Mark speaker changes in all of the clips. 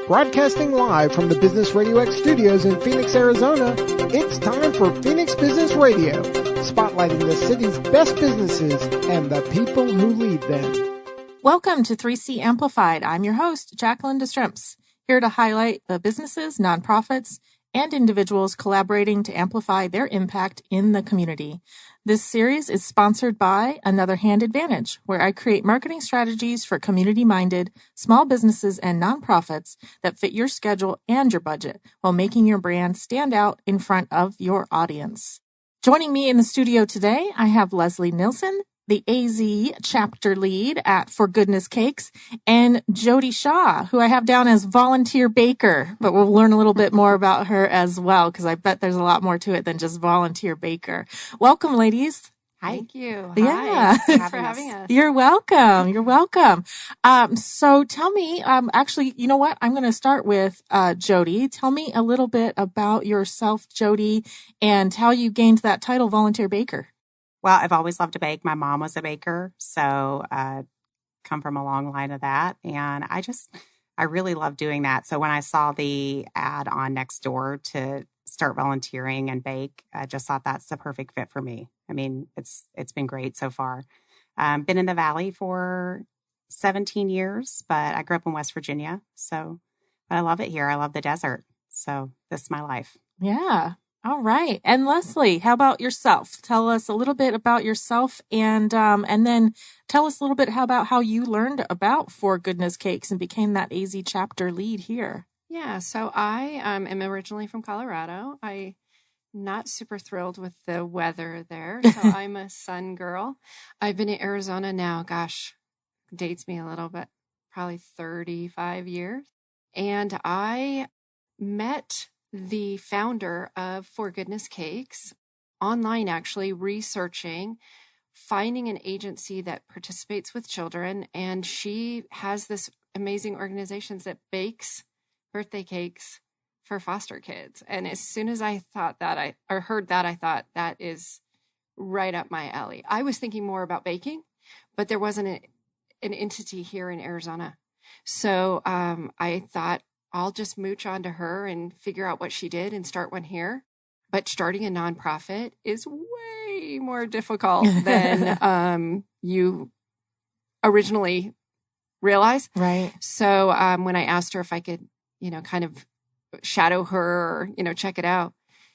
Speaker 1: Broadcasting live from the Business Radio X studios in Phoenix, Arizona, it's time for Phoenix Business Radio, spotlighting the city's best businesses and the people who lead them.
Speaker 2: Welcome to 3C Amplified. I'm your host, Jacqueline DeStrimps, here to highlight the businesses, nonprofits, and individuals collaborating to amplify their impact in the community. This series is sponsored by Another Hand Advantage, where I create marketing strategies for community-minded small businesses and nonprofits that fit your schedule and your budget while making your brand stand out in front of your audience. Joining me in the studio today, I have Leslie Nilsen, the AZ chapter lead at For Goodness Cakes, and Jodi Shaw, who I have down as volunteer baker, but we'll learn a little bit more about her as well, because I bet there's a lot more to it than just volunteer baker. Welcome, ladies.
Speaker 3: Hi. Thank you.
Speaker 2: Yeah.
Speaker 3: Hi. Thanks for having us.
Speaker 2: You're welcome. You're welcome. So tell me, actually, you know what? I'm going to start with Jodi. Tell me a little bit about yourself, Jodi, and how you gained that title, volunteer baker.
Speaker 3: Well, I've always loved to bake. My mom was a baker, so come from a long line of that. And I really love doing that. So when I saw the ad on Nextdoor to start volunteering and bake, I just thought that's the perfect fit for me. I mean, it's been great so far. Been in the Valley for 17 years, but I grew up in West Virginia. But I love it here. I love the desert. So this is my life.
Speaker 2: Yeah. All right. And Leslie, how about yourself? Tell us a little bit about yourself and then tell us a little bit about how you learned about For Goodness Cakes and became that AZ chapter lead here.
Speaker 4: Yeah. So I am originally from Colorado. I'm not super thrilled with the weather there. So I'm a sun girl. I've been in Arizona now, dates me a little bit, probably 35 years. And I met the founder of For Goodness Cakes online, actually researching, finding an agency that participates with children. And she has this amazing organization that bakes birthday cakes for foster kids. And as soon as I thought that, I heard that, I thought that is right up my alley. I was thinking more about baking, but there wasn't an entity here in Arizona. So I thought, I'll just mooch onto her and figure out what she did and start one here. But starting a nonprofit is way more difficult than you originally realize.
Speaker 2: Right.
Speaker 4: So when I asked her if I could, kind of shadow her or, check it out,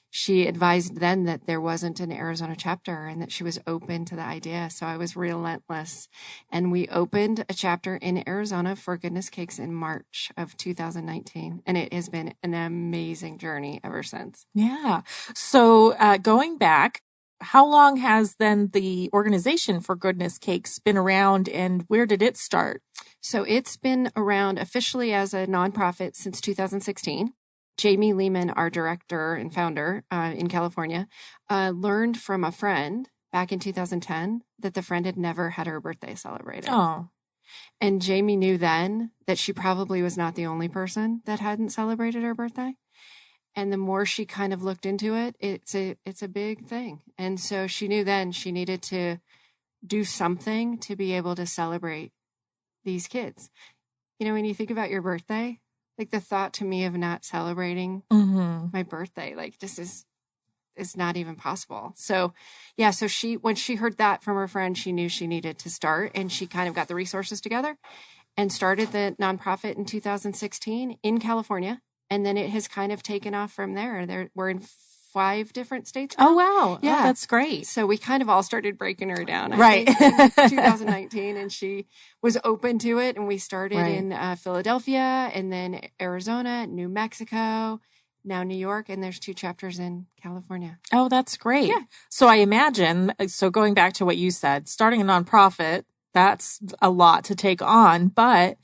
Speaker 4: she advised then that there wasn't an Arizona chapter and that she was open to the idea. So I was relentless. And we opened a chapter in Arizona for Goodness Cakes in March of 2019. And it has been an amazing journey ever since.
Speaker 2: Yeah. So going back, how long has then the organization For Goodness Cakes been around and where did it start?
Speaker 4: So it's been around officially as a nonprofit since 2016. Jaime Lehman, our director and founder in California, learned from a friend back in 2010 that the friend had never had her birthday celebrated.
Speaker 2: Oh.
Speaker 4: And Jaime knew then that she probably was not the only person that hadn't celebrated her birthday. And the more she kind of looked into it, it's a big thing. And so she knew then she needed to do something to be able to celebrate these kids. When you think about your birthday, like the thought to me of not celebrating my birthday, like this is not even possible. So yeah, so when she heard that from her friend, she knew she needed to start, and she kind of got the resources together and started the nonprofit in 2016 in California. And then it has kind of taken off from there. We're in 5 different states now.
Speaker 2: Oh, wow.
Speaker 4: Yeah.
Speaker 2: Oh, that's great.
Speaker 4: So we kind of all started breaking her down,
Speaker 2: I
Speaker 4: think, in 2019, and she was open to it. And we started in Philadelphia, and then Arizona, New Mexico, now New York, and there's 2 chapters in California.
Speaker 2: Oh, that's great.
Speaker 4: Yeah.
Speaker 2: So I imagine, going back to what you said, starting a nonprofit, that's a lot to take on, but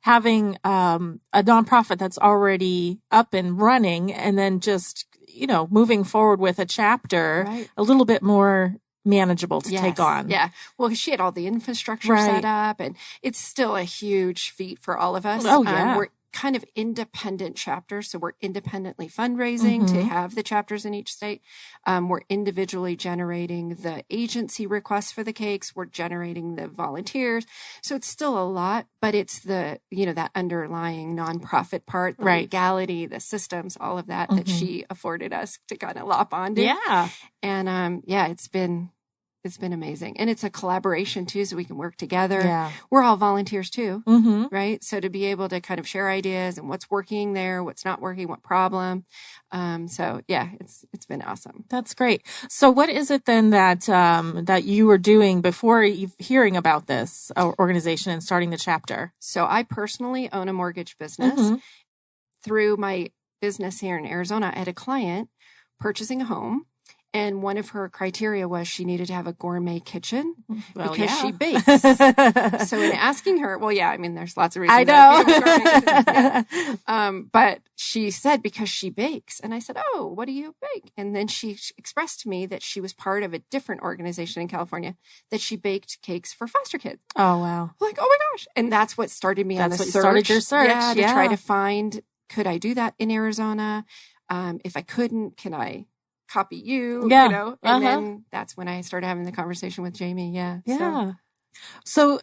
Speaker 2: having a nonprofit that's already up and running and then just, moving forward with a chapter, a little bit more manageable to take on.
Speaker 4: Yeah. Well, she had all the infrastructure set up, and it's still a huge feat for all of us.
Speaker 2: Oh, yeah.
Speaker 4: We're kind of independent chapters. So we're independently fundraising to have the chapters in each state. We're individually generating the agency requests for the cakes. We're generating the volunteers. So it's still a lot, but it's the, that underlying nonprofit part, the legality, the systems, all of that she afforded us to kind of lop onto.
Speaker 2: Yeah.
Speaker 4: And it's been amazing. And it's a collaboration too, so we can work together.
Speaker 2: Yeah.
Speaker 4: We're all volunteers too, right? So to be able to kind of share ideas and what's working there, what's not working, what problem. It's been awesome.
Speaker 2: That's great. So what is it then that you were doing before hearing about this organization and starting the chapter?
Speaker 4: So I personally own a mortgage business. Through my business here in Arizona, I had a client purchasing a home. And one of her criteria was she needed to have a gourmet kitchen because she bakes. So in asking her, there's lots of reasons.
Speaker 2: I
Speaker 4: know. But she said, because she bakes. And I said, oh, what do you bake? And then she expressed to me that she was part of a different organization in California that she baked cakes for foster kids.
Speaker 2: Oh, wow.
Speaker 4: I'm like, oh my gosh. And that's what started me on the search.
Speaker 2: Started your search.
Speaker 4: Yeah, to try to find, could I do that in Arizona? If I couldn't, can I copy you, and then that's when I started having the conversation with Jaime.
Speaker 2: Yeah. So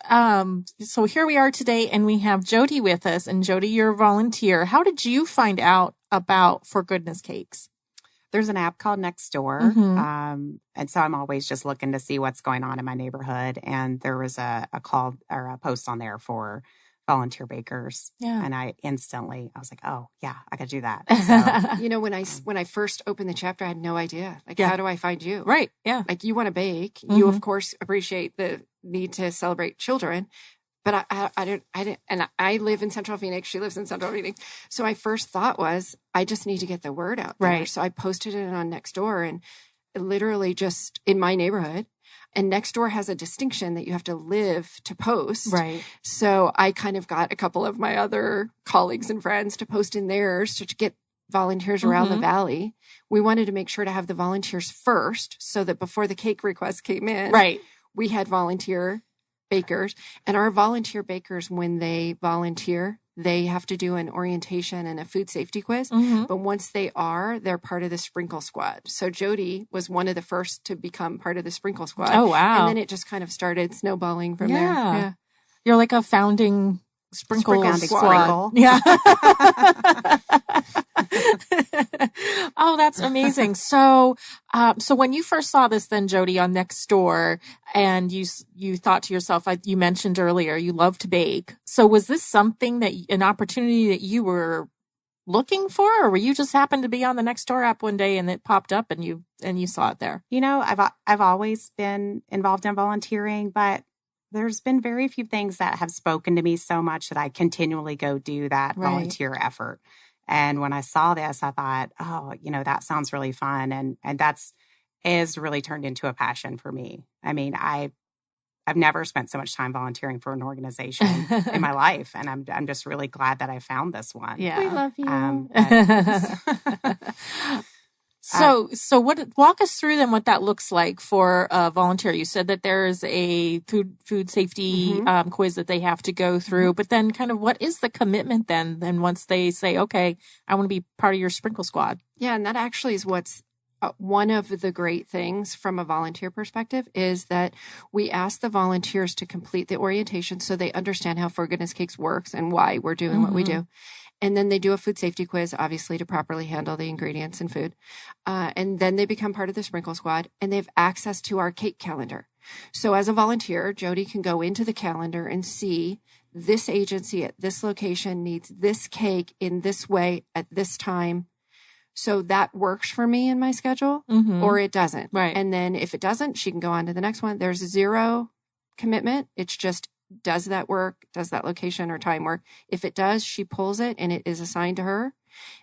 Speaker 2: here we are today, and we have Jodi with us. And Jodi, you're a volunteer. How did you find out about For Goodness Cakes?
Speaker 3: There's an app called Nextdoor. And so I'm always just looking to see what's going on in my neighborhood. And there was a call or a post on there for volunteer bakers.
Speaker 2: Yeah.
Speaker 3: And I was like, oh yeah, I could do that. So,
Speaker 4: when I first opened the chapter, I had no idea. How do I find you?
Speaker 2: Right. Yeah.
Speaker 4: You want to bake. You of course appreciate the need to celebrate children, but I didn't, and I live in Central Phoenix. She lives in Central Phoenix. So my first thought was, I just need to get the word out there.
Speaker 2: Right.
Speaker 4: So I posted it on Nextdoor, and literally just in my neighborhood. And Nextdoor has a distinction that you have to live to post.
Speaker 2: Right.
Speaker 4: So I kind of got a couple of my other colleagues and friends to post in theirs to get volunteers around the valley. We wanted to make sure to have the volunteers first so that before the cake request came in, we had volunteer bakers. And our volunteer bakers, when they volunteer, they have to do an orientation and a food safety quiz. But once they're part of the sprinkle squad. So Jodi was one of the first to become part of the sprinkle squad.
Speaker 2: Oh, wow.
Speaker 4: And then it just kind of started snowballing from there. Yeah.
Speaker 2: You're like a founding sprinkle squad.
Speaker 3: Sprinkle.
Speaker 2: Yeah. Oh, that's amazing. So when you first saw this then, Jodi, on Nextdoor, and you thought to yourself, you mentioned earlier, you love to bake. So was this something an opportunity that you were looking for, or were you just happened to be on the Nextdoor app one day and it popped up and you saw it there?
Speaker 3: I've always been involved in volunteering, but there's been very few things that have spoken to me so much that I continually go do that volunteer effort. And when I saw this, I thought, oh, that sounds really fun. And that's really turned into a passion for me. I mean, I've never spent so much time volunteering for an organization in my life. And I'm just really glad that I found this one.
Speaker 2: Yeah.
Speaker 4: We love you.
Speaker 2: So walk us through then what that looks like for a volunteer. You said that there is a food safety quiz that they have to go through, but then kind of what is the commitment then once they say, okay, I want to be part of your sprinkle squad?
Speaker 4: Yeah. And that actually is what's one of the great things from a volunteer perspective is that we ask the volunteers to complete the orientation so they understand how For Goodness Cakes works and why we're doing what we do. And then they do a food safety quiz, obviously, to properly handle the ingredients and food. And then they become part of the sprinkle squad, and they have access to our cake calendar. So as a volunteer, Jodi can go into the calendar and see this agency at this location needs this cake in this way at this time. So that works for me in my schedule, or it doesn't.
Speaker 2: Right.
Speaker 4: And then if it doesn't, she can go on to the next one. There's zero commitment. It's just, does that work? Does that location or time work? If it does, she pulls it and it is assigned to her.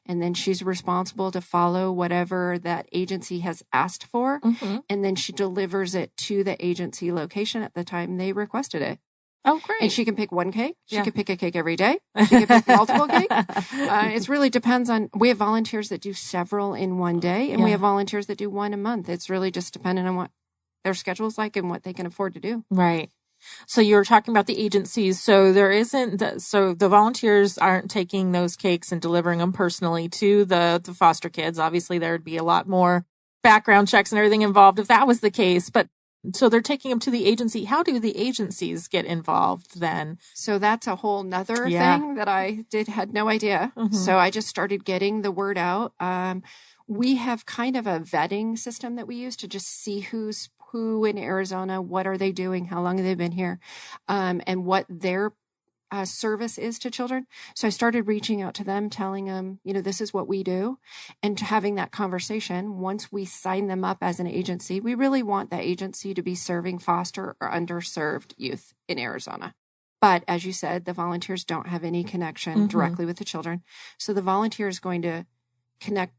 Speaker 4: And then she's responsible to follow whatever that agency has asked for. And then she delivers it to the agency location at the time they requested it.
Speaker 2: Oh, great.
Speaker 4: And she can pick one cake. She can pick a cake every day. She can pick multiple cakes. It really depends on, we have volunteers that do several in one day, and we have volunteers that do one a month. It's really just dependent on what their schedule is like and what they can afford to do.
Speaker 2: Right. So you were talking about the agencies. So there isn't, so the volunteers aren't taking those cakes and delivering them personally to the foster kids. Obviously, there would be a lot more background checks and everything involved if that was the case. But so they're taking them to the agency. How do the agencies get involved then?
Speaker 4: So that's a whole nother thing that I had no idea.
Speaker 2: Mhm.
Speaker 4: So I just started getting the word out. We have kind of a vetting system that we use to just see who's who in Arizona, what are they doing, how long have they been here, and what their service is to children. So I started reaching out to them, telling them, this is what we do, and having that conversation. Once we sign them up as an agency, we really want that agency to be serving foster or underserved youth in Arizona. But as you said, the volunteers don't have any connection directly with the children. So the volunteer is going to connect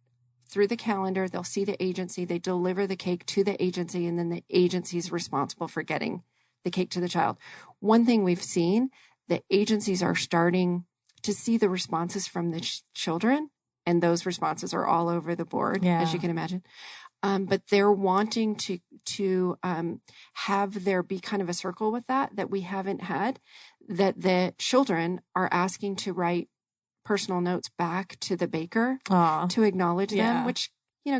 Speaker 4: through the calendar. They'll see the agency, they deliver the cake to the agency, and then the agency is responsible for getting the cake to the child. One thing we've seen, the agencies are starting to see the responses from the children, and those responses are all over the board, as you can imagine. But they're wanting to have there be kind of a circle with that we haven't had, that the children are asking to write personal notes back to the baker to acknowledge them, which,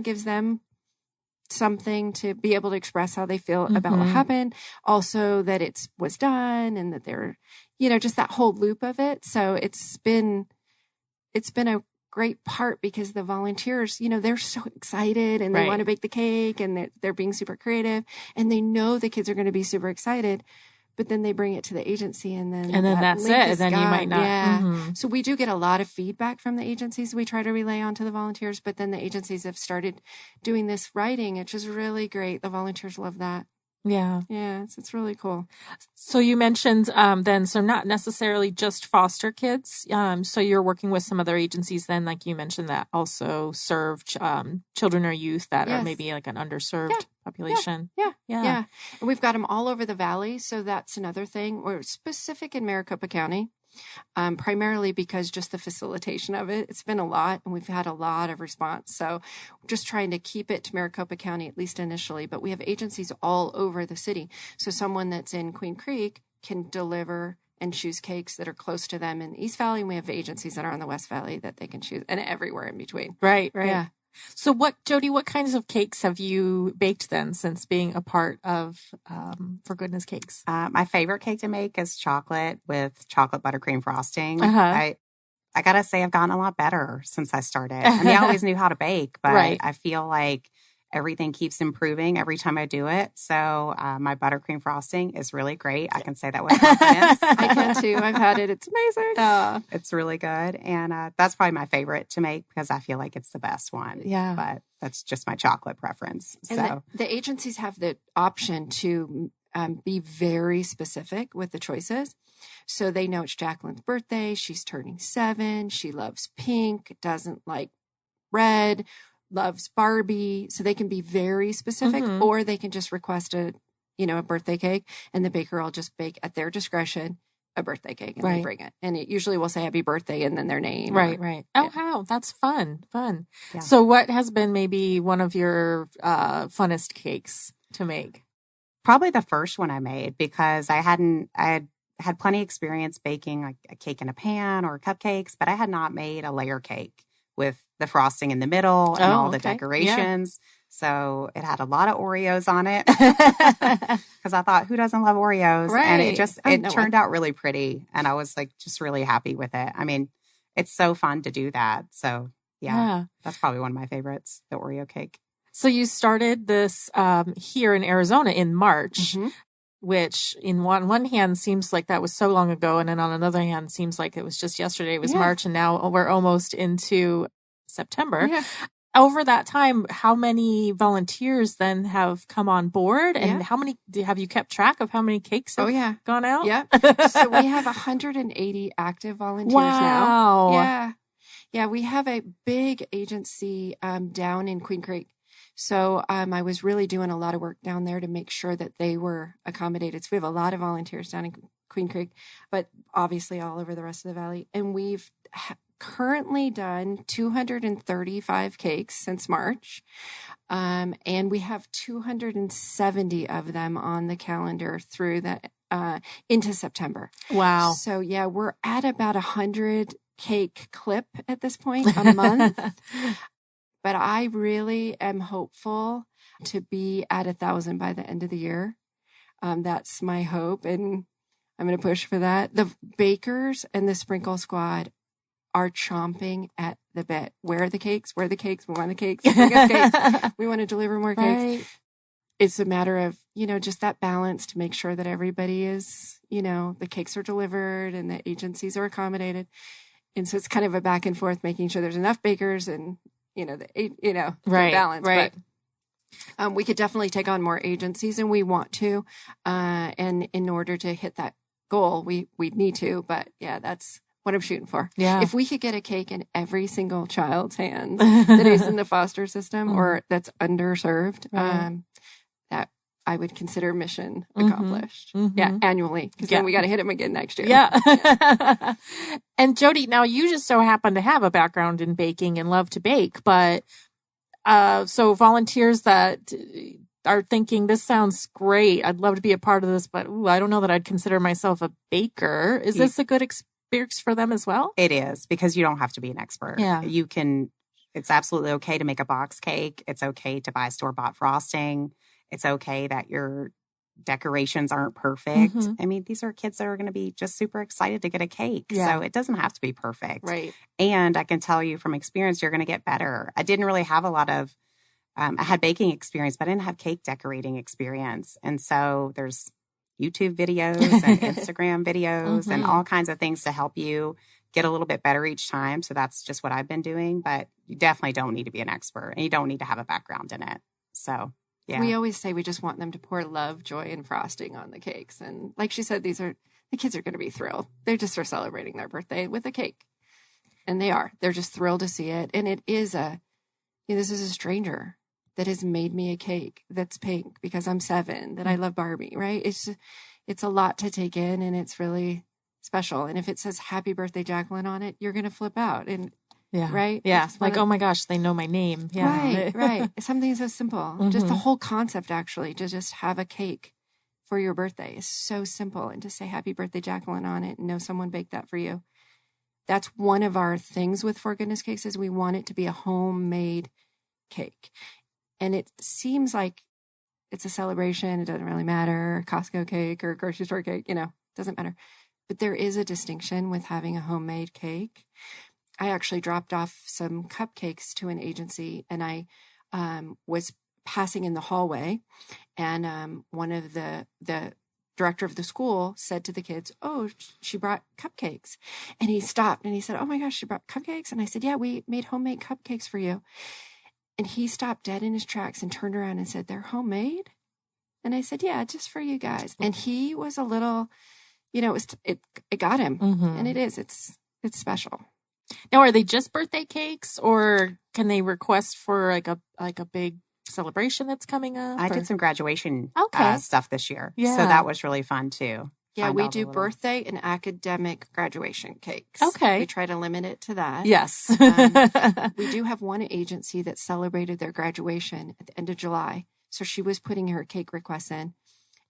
Speaker 4: gives them something to be able to express how they feel about what happened. Also that it was done, and that they're, just that whole loop of it. So it's been a great part, because the volunteers, they're so excited, and they want to bake the cake, and they're being super creative, and they know the kids are going to be super excited. But then they bring it to the agency, and then
Speaker 2: that's it. Then you might not.
Speaker 4: Yeah. So we do get a lot of feedback from the agencies. We try to relay on to the volunteers, but then the agencies have started doing this writing, which is really great. The volunteers love that.
Speaker 2: Yeah.
Speaker 4: Yeah. It's really cool.
Speaker 2: So you mentioned then, so not necessarily just foster kids. So you're working with some other agencies then, like you mentioned, that also serve children or youth that are maybe like an underserved population.
Speaker 4: Yeah. And we've got them all over the valley. So that's another thing. We're specific in Maricopa County, primarily because just the facilitation of it. It's been a lot, and we've had a lot of response. So we're just trying to keep it to Maricopa County, at least initially. But we have agencies all over the city. So someone that's in Queen Creek can deliver and choose cakes that are close to them in the East Valley. And we have agencies that are in the West Valley that they can choose, and everywhere in between.
Speaker 2: Right.
Speaker 4: Yeah.
Speaker 2: So Jodi, what kinds of cakes have you baked then since being a part of For Goodness Cakes?
Speaker 3: My favorite cake to make is chocolate with chocolate buttercream frosting.
Speaker 2: Uh-huh.
Speaker 3: I gotta say, I've gotten a lot better since I started. I mean, I always knew how to bake, but I feel like everything keeps improving every time I do it. So my buttercream frosting is really great. I can say that with confidence.
Speaker 4: I can too. I've had it. It's amazing.
Speaker 3: It's really good. And that's probably my favorite to make, because I feel like it's the best one.
Speaker 2: Yeah.
Speaker 3: But that's just my chocolate preference.
Speaker 4: And the agencies have the option to be very specific with the choices. So they know it's Jacqueline's birthday. She's turning 7. She loves pink, doesn't like red, loves Barbie. So they can be very specific, or they can just request a birthday cake, and the baker will just bake at their discretion a birthday cake, and they bring it. And it usually will say happy birthday and then their name.
Speaker 2: Right. Oh, wow. That's fun.
Speaker 3: Yeah.
Speaker 2: So what has been maybe one of your funnest cakes to make?
Speaker 3: Probably the first one I made, because I had plenty of experience baking like a cake in a pan or cupcakes, but I had not made a layer cake with the frosting in the middle and all the decorations. Yeah. So it had a lot of Oreos on it, because I thought, who doesn't love Oreos?
Speaker 2: Right.
Speaker 3: And it turned out really pretty. And I was like, just really happy with it. I mean, it's so fun to do that. So yeah. That's probably one of my favorites, the Oreo cake.
Speaker 2: So you started this here in Arizona in March, which in one hand seems like that was so long ago. And then on another hand seems like it was just yesterday. It was March, and now we're almost into September. Yeah. Over that time, how many volunteers then have come on board, and how many have you kept track of how many cakes have gone out?
Speaker 4: Yeah. So we have 180 active volunteers
Speaker 2: now.
Speaker 4: Yeah. Yeah. We have a big agency down in Queen Creek. So I was really doing a lot of work down there to make sure that they were accommodated. So we have a lot of volunteers down in Queen Creek, but obviously all over the rest of the valley. And we've currently done 235 cakes since March. And we have 270 of them on the calendar through the into September.
Speaker 2: Wow.
Speaker 4: So yeah, we're at about 100 cake clip at this point a month. But I really am hopeful to be at 1,000 by the end of the year. That's my hope, and I'm going to push for that. The bakers and the sprinkle squad are chomping at the bit. Where are the cakes? Where are the cakes? We want the cakes. Bring us cakes. We want to deliver more cakes.
Speaker 2: Right.
Speaker 4: It's a matter of, just that balance to make sure that everybody is, the cakes are delivered and the agencies are accommodated. And so it's kind of a back and forth, making sure there's enough bakers and, the balance.
Speaker 2: Right.
Speaker 4: But we could definitely take on more agencies, and we want to. And in order to hit that goal, we need to. But yeah, that's what I'm shooting for.
Speaker 2: Yeah.
Speaker 4: If we could get a cake in every single child's hands that is in the foster system or that's underserved, that I would consider mission accomplished. Yeah, annually, because then we got to hit them again next year.
Speaker 2: Yeah. And Jodi, now you just so happen to have a background in baking and love to bake, but so volunteers that are thinking, this sounds great, I'd love to be a part of this, but I don't know that I'd consider myself a baker. Is this a good experience for them as well?
Speaker 3: It is, because you don't have to be an expert.
Speaker 2: Yeah.
Speaker 3: It's absolutely okay to make a box cake. It's okay to buy store-bought frosting. It's okay that your decorations aren't perfect. I mean, these are kids that are going to be just super excited to get a cake.
Speaker 2: Yeah.
Speaker 3: So it doesn't have to be perfect.
Speaker 2: Right.
Speaker 3: And I can tell you from experience, you're going to get better. I didn't really have a lot of, I had baking experience, but I didn't have cake decorating experience. And so there's YouTube videos and Instagram videos and all kinds of things to help you get a little bit better each time. So that's just what I've been doing. But you definitely don't need to be an expert, and you don't need to have a background in it. So yeah.
Speaker 4: We always say we just want them to pour love, joy, and frosting on the cakes. And like she said, the kids are going to be thrilled. They just are celebrating their birthday with a cake. And they are. They're just thrilled to see it. And it is this is a stranger that has made me a cake that's pink because I'm 7, that I love Barbie, right? It's a lot to take in, and it's really special. And if it says happy birthday, Jacqueline on it, you're going to flip out. And
Speaker 2: yeah.
Speaker 4: Right?
Speaker 2: Yeah. Like, oh my gosh, they know my name. Yeah.
Speaker 4: Right. Something so simple. Just the whole concept, actually, to just have a cake for your birthday is so simple. And to say happy birthday, Jacqueline on it, and know someone baked that for you. That's one of our things with For Goodness Cakes, is we want it to be a homemade cake. And it seems like it's a celebration. It doesn't really matter. Costco cake or grocery store cake, doesn't matter. But there is a distinction with having a homemade cake. I actually dropped off some cupcakes to an agency, and I was passing in the hallway, and one of the director of the school said to the kids, "Oh, she brought cupcakes." And he stopped and he said, "Oh my gosh, she brought cupcakes?" And I said, "Yeah, we made homemade cupcakes for you." And he stopped dead in his tracks and turned around and said, "They're homemade?" And I said, "Yeah, just for you guys." And he was a little, it got him. And it's special.
Speaker 2: Now, are they just birthday cakes, or can they request for like a big celebration that's coming up?
Speaker 3: I did some graduation stuff this year.
Speaker 2: Yeah.
Speaker 3: So that was really fun too.
Speaker 4: Yeah, we do birthday and academic graduation cakes.
Speaker 2: Okay.
Speaker 4: We try to limit it to that.
Speaker 2: Yes.
Speaker 4: We do have one agency that celebrated their graduation at the end of July. So she was putting her cake requests in,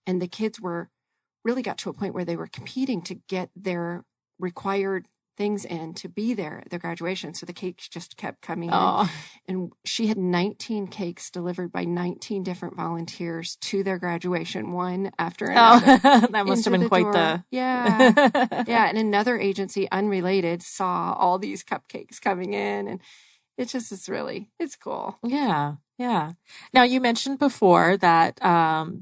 Speaker 4: and the kids really got to a point where they were competing to get their required things in to be there at their graduation. So the cakes just kept coming in. And she had 19 cakes delivered by 19 different volunteers to their graduation, one after another.
Speaker 2: That must have been quite door.
Speaker 4: Yeah. And another agency, unrelated, saw all these cupcakes coming in, and it's cool.
Speaker 2: Yeah. Yeah. Now, you mentioned before that,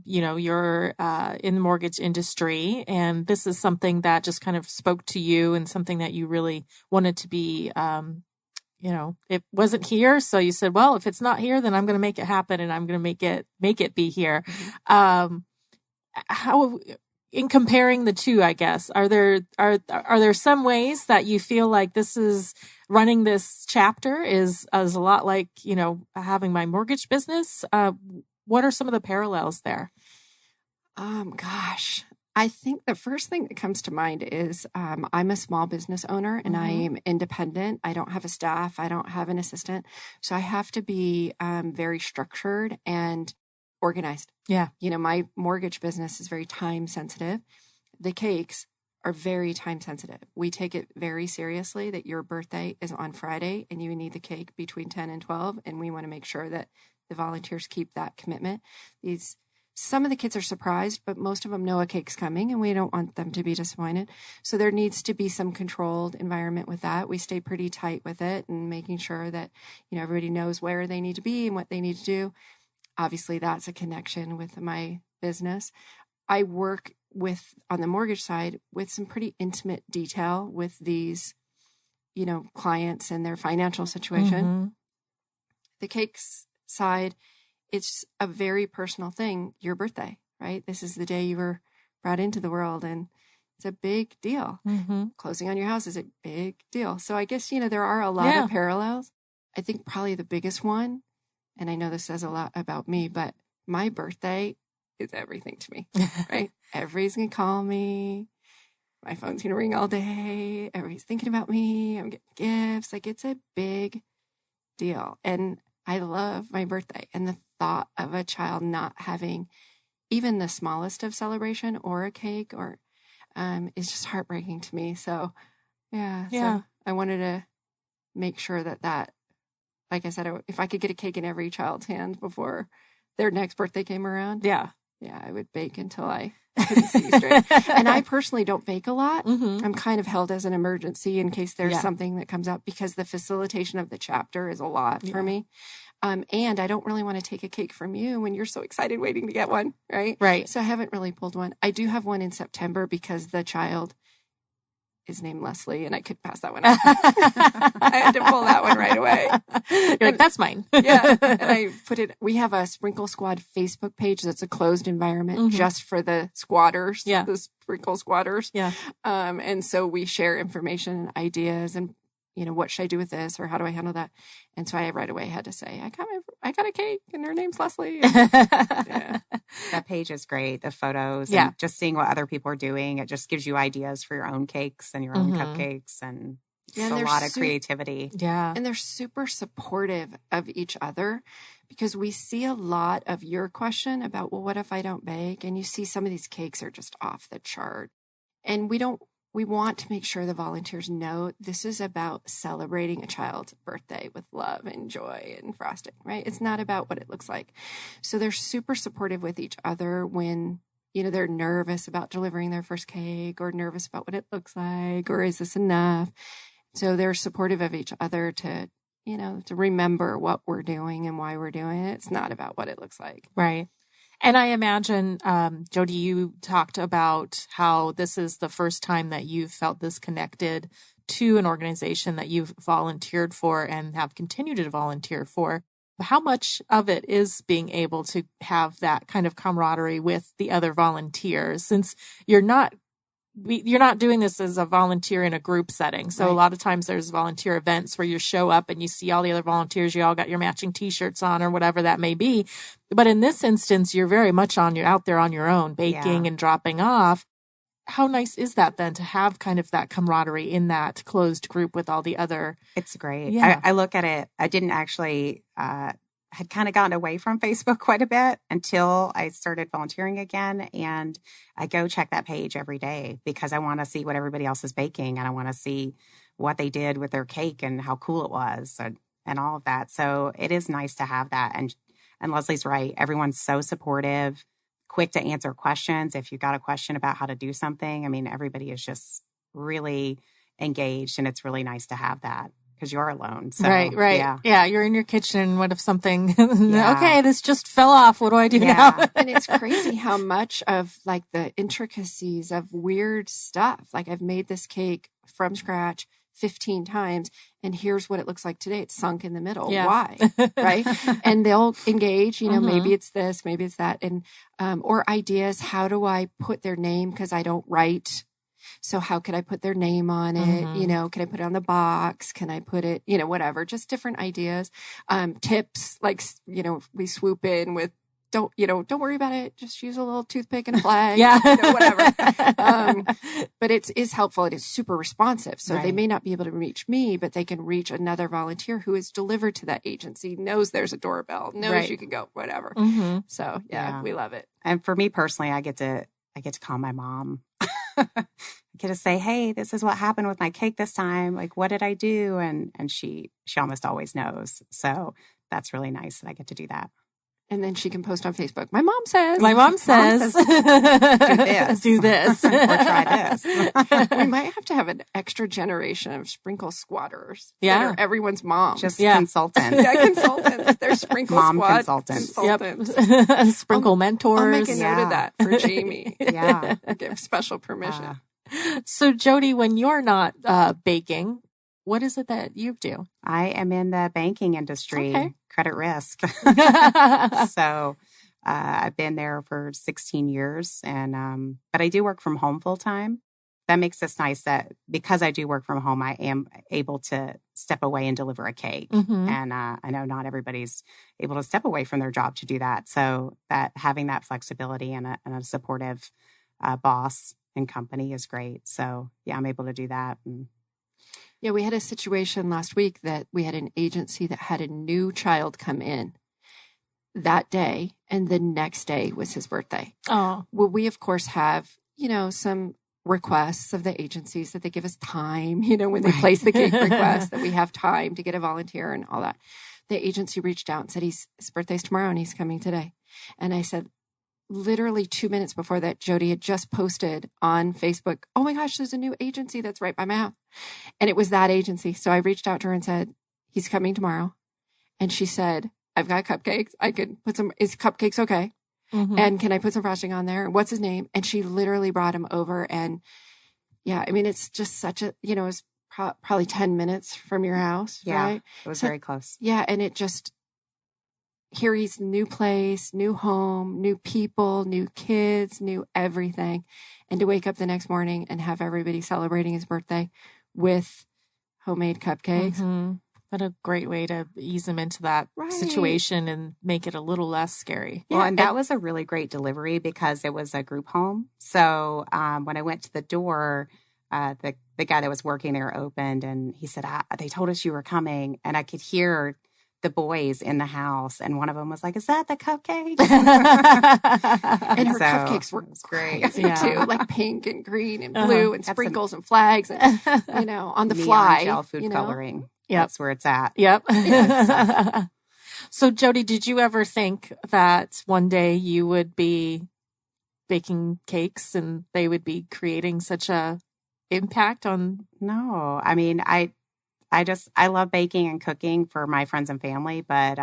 Speaker 2: you're in the mortgage industry, and this is something that just kind of spoke to you and something that you really wanted to be, it wasn't here. So you said, well, if it's not here, then I'm going to make it happen, and I'm going to make it be here. How, in comparing the two, I guess, are there some ways that you feel like this is running this chapter is a lot like, having my mortgage business? What are some of the parallels there?
Speaker 4: Gosh, I think the first thing that comes to mind is I'm a small business owner, and I am independent. I don't have a staff. I don't have an assistant. So I have to be very structured and organized.
Speaker 2: Yeah.
Speaker 4: My mortgage business is very time sensitive. the cakes are very time sensitive. We take it very seriously that your birthday is on Friday and you need the cake between 10 and 12. And we want to make sure that the volunteers keep that commitment. Some of the kids are surprised, but most of them know a cake's coming and we don't want them to be disappointed. So there needs to be some controlled environment with that. We stay pretty tight with it and making sure that, everybody knows where they need to be and what they need to do. Obviously, that's a connection with my business. I work on the mortgage side with some pretty intimate detail with these, clients and their financial situation.
Speaker 2: Mm-hmm.
Speaker 4: The cakes side, it's a very personal thing, your birthday, right? This is the day you were brought into the world and it's a big deal.
Speaker 2: Mm-hmm.
Speaker 4: Closing on your house is a big deal. So I guess, there are a lot of parallels. I think probably the biggest one, and I know this says a lot about me, but my birthday is everything to me, right? Everybody's going to call me. My phone's going to ring all day. Everybody's thinking about me. I'm getting gifts. Like, it's a big deal. And I love my birthday. And the thought of a child not having even the smallest of celebration or a cake is just heartbreaking to me. So, So I wanted to make sure that, like I said, if I could get a cake in every child's hand before their next birthday came around. Yeah, I would bake until I couldn't see straight. And I personally don't bake a lot.
Speaker 2: Mm-hmm.
Speaker 4: I'm kind of held as an emergency in case there's something that comes up because the facilitation of the chapter is a lot for me. And I don't really want to take a cake from you when you're so excited waiting to get one, right?
Speaker 2: Right.
Speaker 4: So I haven't really pulled one. I do have one in September because the child is named Leslie and I could pass that one up. I had to pull that one right away.
Speaker 2: You're like, that's mine.
Speaker 4: Yeah. And we have a Sprinkle Squad Facebook page that's a closed environment just for the squatters, the sprinkle squatters.
Speaker 2: Yeah.
Speaker 4: And so we share information and ideas and, what should I do with this or how do I handle that? And so I right away had to say, I got a cake and her name's Leslie. And,
Speaker 3: That page is great. The photos and just seeing what other people are doing. It just gives you ideas for your own cakes and your own cupcakes and just a lot of creativity.
Speaker 2: Yeah.
Speaker 4: And they're super supportive of each other because we see a lot of your question about, well, what if I don't bake? And you see some of these cakes are just off the chart. And we want to make sure the volunteers know this is about celebrating a child's birthday with love and joy and frosting, right? It's not about what it looks like. So they're super supportive with each other when, they're nervous about delivering their first cake or nervous about what it looks like, or is this enough? So they're supportive of each other to remember what we're doing and why we're doing it. It's not about what it looks like.
Speaker 2: Right. And I imagine, Jodi, you talked about how this is the first time that you've felt this connected to an organization that you've volunteered for and have continued to volunteer for. How much of it is being able to have that kind of camaraderie with the other volunteers, since you're not doing this as a volunteer in a group setting. So a lot of times there's volunteer events where you show up and you see all the other volunteers, you all got your matching t-shirts on or whatever that may be. But in this instance, you're very much out there on your own, baking and dropping off. How nice is that then to have kind of that camaraderie in that closed group with all the other?
Speaker 3: It's great.
Speaker 2: Yeah.
Speaker 3: I look at it. I didn't actually, had kind of gotten away from Facebook quite a bit until I started volunteering again. And I go check that page every day because I want to see what everybody else is baking and I want to see what they did with their cake and how cool it was and all of that. So it is nice to have that. And Leslie's right. Everyone's so supportive, quick to answer questions. If you've got a question about how to do something, I mean, everybody is just really engaged and it's really nice to have that. Because you're alone. So,
Speaker 2: right. Yeah, you're in your kitchen. What if something, okay, this just fell off. What do I do now?
Speaker 4: And it's crazy how much of like the intricacies of weird stuff. Like I've made this cake from scratch 15 times and here's what it looks like today. It's sunk in the middle.
Speaker 2: Yeah.
Speaker 4: Why? Right. And they'll engage, maybe it's this, maybe it's that. And, or ideas. How do I put their name? Because I don't write. So how could I put their name on it? Can I put it on the box? Can I put it, whatever, just different ideas, tips, like, we swoop in with, don't worry about it. Just use a little toothpick and a flag, whatever. But it is helpful. It is super responsive. So they may not be able to reach me, but they can reach another volunteer who is delivered to that agency, knows there's a doorbell, knows you can go, whatever. So we love it.
Speaker 3: And for me personally, I get to call my mom. I get to say, hey, this is what happened with my cake this time. Like, what did I do? And she almost always knows. So that's really nice that I get to do that.
Speaker 4: And then she can post on Facebook. My mom says,
Speaker 2: do this,
Speaker 3: or try this.
Speaker 4: We might have to have an extra generation of sprinkle squatters.
Speaker 2: Yeah.
Speaker 4: That are everyone's mom.
Speaker 3: Just consultants.
Speaker 4: Consultants. They're sprinkle
Speaker 3: mom
Speaker 4: squad
Speaker 3: consultants.
Speaker 2: Yep. Sprinkle mentors.
Speaker 4: I'll make a note of that for Jamie.
Speaker 3: Yeah.
Speaker 4: Give special permission.
Speaker 2: So Jodi, when you're not baking, what is it that you do?
Speaker 3: I am in the banking industry, credit risk. So I've been there for 16 years, and but I do work from home full time. That makes this nice that because I do work from home, I am able to step away and deliver a cake.
Speaker 2: Mm-hmm.
Speaker 3: And I know not everybody's able to step away from their job to do that. So that having that flexibility and a supportive boss and company is great. So yeah, I'm able to do that.
Speaker 4: Yeah, we had a situation last week that we had an agency that had a new child come in that day, and the next day was his birthday.
Speaker 2: Oh,
Speaker 4: well, we of course have, some requests of the agencies that they give us time, when they place the cake request, that we have time to get a volunteer and all that. The agency reached out and said, his birthday's tomorrow and he's coming today. And I said, literally 2 minutes before that, Jodi had just posted on Facebook, oh my gosh, there's a new agency that's right by my house. And it was that agency. So I reached out to her and said, he's coming tomorrow. And she said, I've got cupcakes. I could put is cupcakes okay?
Speaker 2: mm-hmm.
Speaker 4: And can I put some frosting on there? What's his name? And she literally brought him over. And yeah, I mean, it's just such a, it was probably 10 minutes from your house, right?
Speaker 3: It was very close.
Speaker 4: Yeah. And it just, here he's new place, new home, new people, new kids, new everything. And to wake up the next morning and have everybody celebrating his birthday with homemade cupcakes.
Speaker 2: Mm-hmm. What a great way to ease him into that situation and make it a little less scary.
Speaker 3: Yeah, well, and that was a really great delivery because it was a group home. So when I went to the door, the guy that was working there opened and he said, they told us you were coming. And I could hear the boys in the house, and one of them was like, "Is that the cupcake?"
Speaker 4: And her cupcakes were
Speaker 3: great
Speaker 4: too, like pink and green and blue and sprinkles and flags, and on the fly,
Speaker 3: gel food coloring.
Speaker 2: Yep.
Speaker 3: That's where it's at.
Speaker 2: Yep. So, Jodi, did you ever think that one day you would be baking cakes and they would be creating such a impact on?
Speaker 3: No, I mean, I love baking and cooking for my friends and family, but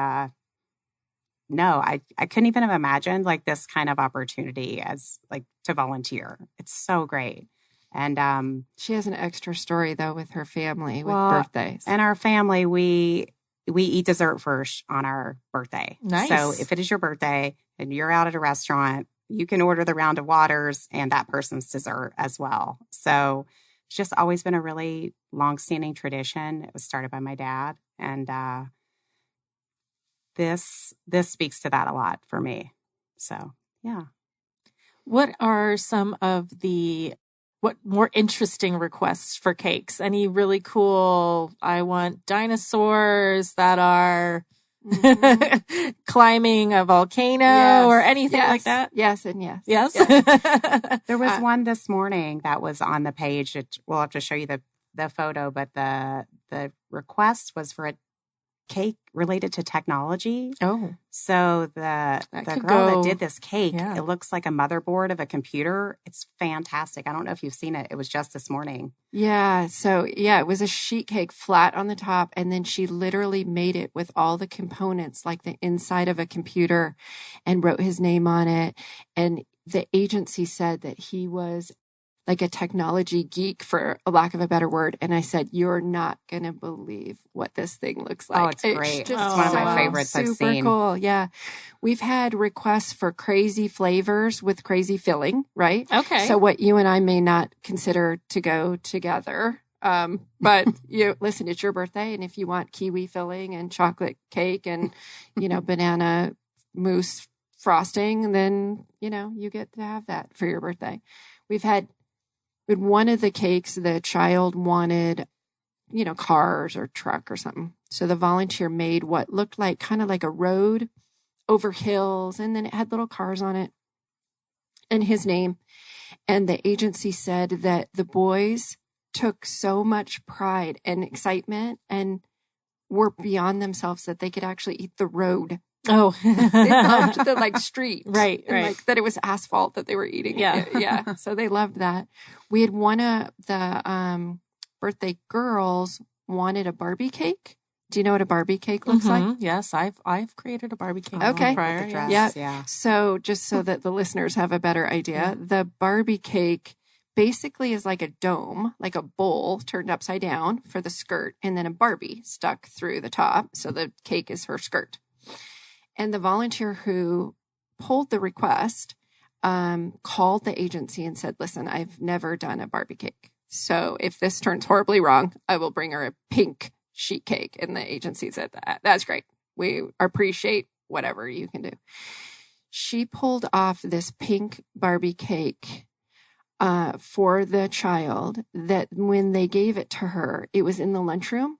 Speaker 3: no, I couldn't even have imagined like this kind of opportunity as like to volunteer. It's so great. And
Speaker 4: she has an extra story though with her family with birthdays.
Speaker 3: And our family, we eat dessert first on our birthday.
Speaker 2: Nice.
Speaker 3: So if it is your birthday and you're out at a restaurant, you can order the round of waters and that person's dessert as well. So it's just always been a really long-standing tradition. It was started by my dad, and this speaks to that a lot for me. So, yeah.
Speaker 2: What are some of what more interesting requests for cakes? Any really cool, I want dinosaurs that are climbing a volcano or anything like that?
Speaker 4: Yes, and yes.
Speaker 2: Yes.
Speaker 3: There was one this morning that was on the page. We'll have to show you the photo, but the request was for a cake related to technology.
Speaker 2: Oh.
Speaker 3: So the girl that did this cake, it looks like a motherboard of a computer. It's fantastic. I don't know if you've seen it. It was just this morning.
Speaker 4: Yeah. So it was a sheet cake flat on the top. And then she literally made it with all the components, like the inside of a computer, and wrote his name on it. And the agency said that he was like a technology geek, for a lack of a better word. And I said, you're not going to believe what this thing looks like.
Speaker 3: Oh, it's great. It's one of my favorites I've seen.
Speaker 4: Super cool. Yeah. We've had requests for crazy flavors with crazy filling, right?
Speaker 2: Okay.
Speaker 4: So what you and I may not consider to go together. But listen, it's your birthday. And if you want kiwi filling and chocolate cake and, banana mousse frosting, then, you get to have that for your birthday. We've had, with one of the cakes, the child wanted, cars or truck or something. So the volunteer made what looked like kind of like a road over hills, and then it had little cars on it and his name. And the agency said that the boys took so much pride and excitement and were beyond themselves that they could actually eat the road.
Speaker 2: Oh,
Speaker 4: They loved the like street,
Speaker 2: right,
Speaker 4: and
Speaker 2: right.
Speaker 4: like that it was asphalt that they were eating.
Speaker 2: Yeah.
Speaker 4: Yeah. So they loved that. We had one of the birthday girls wanted a Barbie cake. Do you know what a Barbie cake looks like?
Speaker 2: Yes, I've created a Barbie cake
Speaker 4: Okay.
Speaker 2: prior.
Speaker 3: With the dress,
Speaker 4: Yeah.
Speaker 3: yeah.
Speaker 4: So just so that the listeners have a better idea, the Barbie cake basically is like a dome, like a bowl turned upside down for the skirt, and then a Barbie stuck through the top. So the cake is her skirt. And the volunteer who pulled the request called the agency and said, listen, I've never done a Barbie cake. So if this turns horribly wrong, I will bring her a pink sheet cake. And the agency said, that's great. We appreciate whatever you can do. She pulled off this pink Barbie cake for the child that when they gave it to her, it was in the lunchroom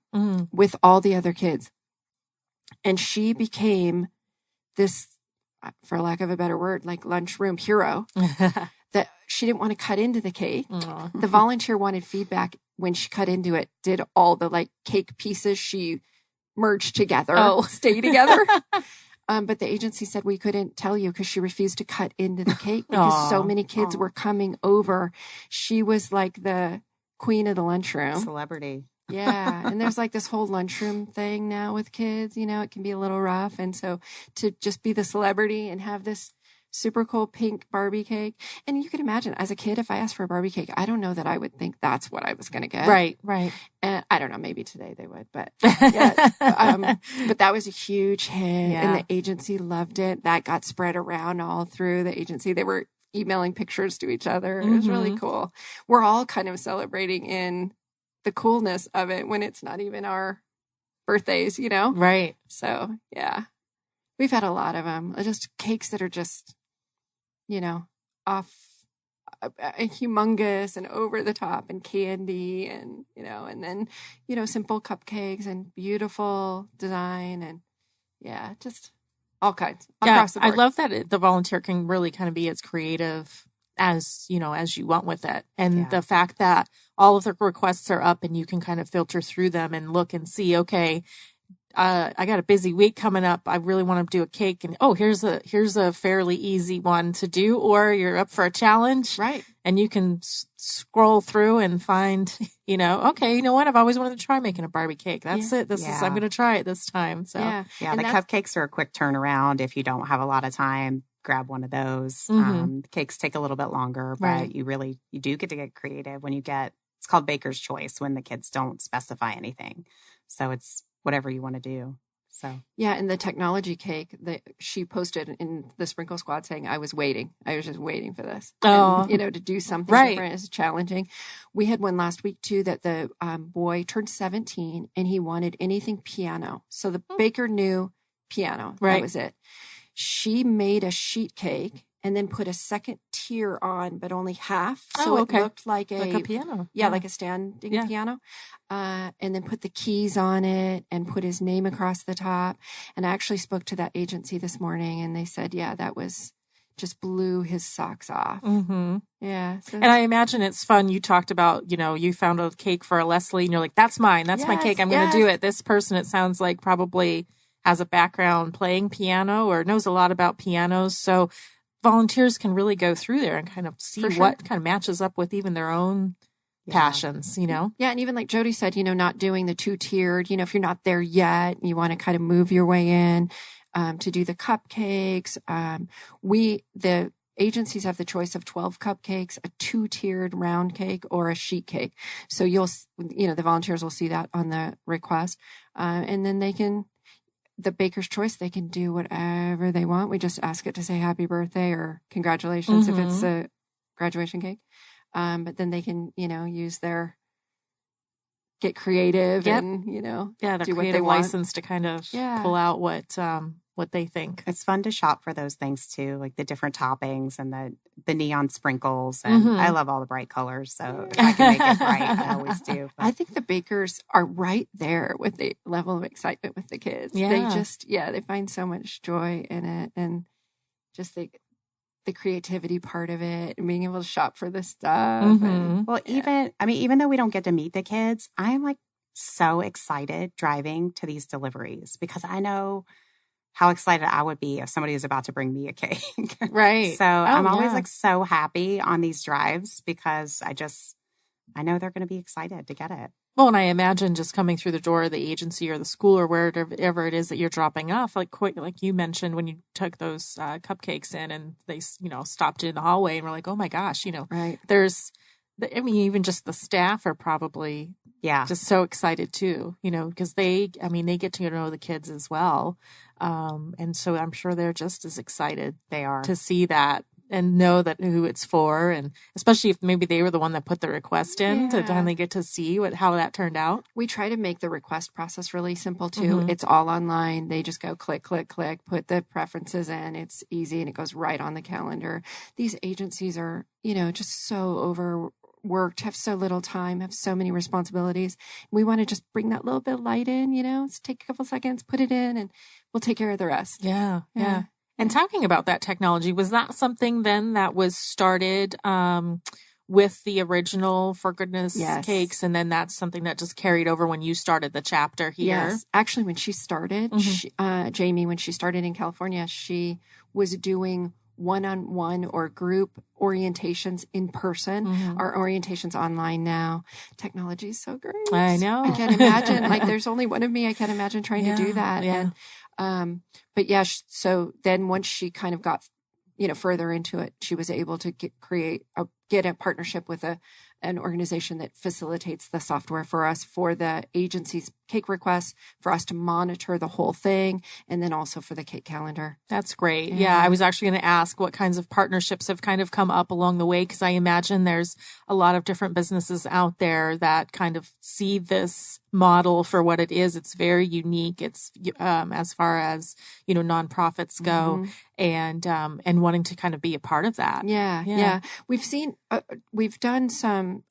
Speaker 4: with all the other kids. And she became this, for lack of a better word, like lunchroom hero that she didn't want to cut into the cake. The volunteer wanted feedback when she cut into it. Did all the like cake pieces she merged together stay together? But the agency said we couldn't tell you because she refused to cut into the cake because so many kids were coming over. She was like the queen of the lunchroom.
Speaker 3: Celebrity.
Speaker 4: Yeah. And there's like this whole lunchroom thing now with kids, you know, it can be a little rough. And so to just be the celebrity and have this super cool pink Barbie cake. And you can imagine as a kid, if I asked for a Barbie cake, I don't know that I would think that's what I was going to get.
Speaker 2: Right, right.
Speaker 4: And I don't know, maybe today they would, but yeah. But that was a huge hit and the agency loved it. That got spread around all through the agency. They were emailing pictures to each other. It was really cool. We're all kind of celebrating in the coolness of it when it's not even our birthdays, you know?
Speaker 2: Right.
Speaker 4: So, yeah. We've had a lot of them. Just cakes that are just, you know, off humongous and over the top and candy and, you know, and then, you know, simple cupcakes and beautiful design and yeah, just all kinds across the board.
Speaker 2: I love that the volunteer can really kind of be as creative as, you know, as you want with it. And the fact that all of the requests are up and you can kind of filter through them and look and see, okay, I got a busy week coming up. I really want to do a cake and here's a fairly easy one to do, or you're up for a challenge.
Speaker 4: Right.
Speaker 2: And you can scroll through and find, you know, okay, you know what? I've always wanted to try making a Barbie cake. That's it. I'm going to try it this time. So
Speaker 3: yeah, the cupcakes are a quick turnaround. If you don't have a lot of time, grab one of those. Cakes take a little bit longer, but you do get to get creative when you it's called Baker's Choice when the kids don't specify anything. So it's whatever you want to do. So
Speaker 4: yeah, and the technology cake that she posted in the Sprinkle Squad saying, I was just waiting for this. And, you know, to do something different is challenging. We had one last week too that the boy turned 17 and he wanted anything piano. So the baker knew piano. That was it. She made a sheet cake and then put a second tier on, but only half. So it looked like a
Speaker 2: piano.
Speaker 4: Yeah, like a standing piano. And then put the keys on it and put his name across the top. And I actually spoke to that agency this morning and they said, that was just blew his socks off. Yeah. So
Speaker 2: and I imagine it's fun. You talked about, you know, you found a cake for a Leslie and you're like, that's mine. That's my cake. I'm going to do it. This person, it sounds like probably has a background playing piano or knows a lot about pianos. So volunteers can really go through there and kind of see what kind of matches up with even their own passions, you know?
Speaker 4: Yeah. And even like Jodi said, you know, not doing the 2-tiered, you know, if you're not there yet, you want to kind of move your way in to do the cupcakes. The agencies have the choice of 12 cupcakes, a 2-tiered round cake, or a sheet cake. So the volunteers will see that on the request. And then the baker's choice, they can do whatever they want. We just ask it to say happy birthday or congratulations if it's a graduation cake. But then they can, you know, get creative and, you know,
Speaker 2: the
Speaker 4: do what
Speaker 2: creative
Speaker 4: they want.
Speaker 2: license to kind of pull out what they think.
Speaker 3: It's fun to shop for those things too, like the different toppings and the neon sprinkles. And I love all the bright colors. So if I can make it bright, I always do. But
Speaker 4: I think the bakers are right there with the level of excitement with the kids.
Speaker 2: Yeah.
Speaker 4: They just, they find so much joy in it and just the creativity part of it and being able to shop for the stuff. And,
Speaker 3: Well, even though we don't get to meet the kids, I'm like so excited driving to these deliveries because I know how excited I would be if somebody was about to bring me a cake.
Speaker 2: Right.
Speaker 3: So I'm always like so happy on these drives because I know they're going to be excited to get it.
Speaker 2: Well, and I imagine just coming through the door of the agency or the school or wherever it is that you're dropping off, like you mentioned when you took those cupcakes in and they, stopped in the hallway and were like, oh my gosh,
Speaker 4: right.
Speaker 2: Even just the staff are probably just so excited too, because they get to know the kids as well. And so I'm sure they're just as excited to see that and know that who it's for. And especially if maybe they were the one that put the request in to finally get to see how that turned out.
Speaker 4: We try to make the request process really simple too. It's all online. They just go click, click, click, put the preferences in. It's easy and it goes right on the calendar. These agencies are, just so overworked, have so little time, have so many responsibilities. We want to just bring that little bit of light in, take a couple seconds, put it in, and we'll take care of the rest.
Speaker 2: Yeah. And talking about that technology, was that something then that was started with the original For Goodness Cakes, and then that's something that just carried over when you started the chapter here?
Speaker 4: Yes. Actually, when she started, Jaime, when she started in California, she was doing one-on-one or group orientations in person. Our orientations online now. Technology is so great.
Speaker 2: I know.
Speaker 4: I can't imagine. There's only one of me. I can't imagine trying to do that.
Speaker 2: Yeah.
Speaker 4: And, but yeah, so then once she kind of got, further into it, she was able to get a partnership with an organization that facilitates the software for us for the agency's cake requests, for us to monitor the whole thing, and then also for the cake calendar.
Speaker 2: That's great. Yeah, I was actually going to ask what kinds of partnerships have kind of come up along the way, because I imagine there's a lot of different businesses out there that kind of see this model for what it is. It's very unique. It's as far as nonprofits go, and wanting to kind of be a part of that.
Speaker 4: Yeah. We've seen, we've done some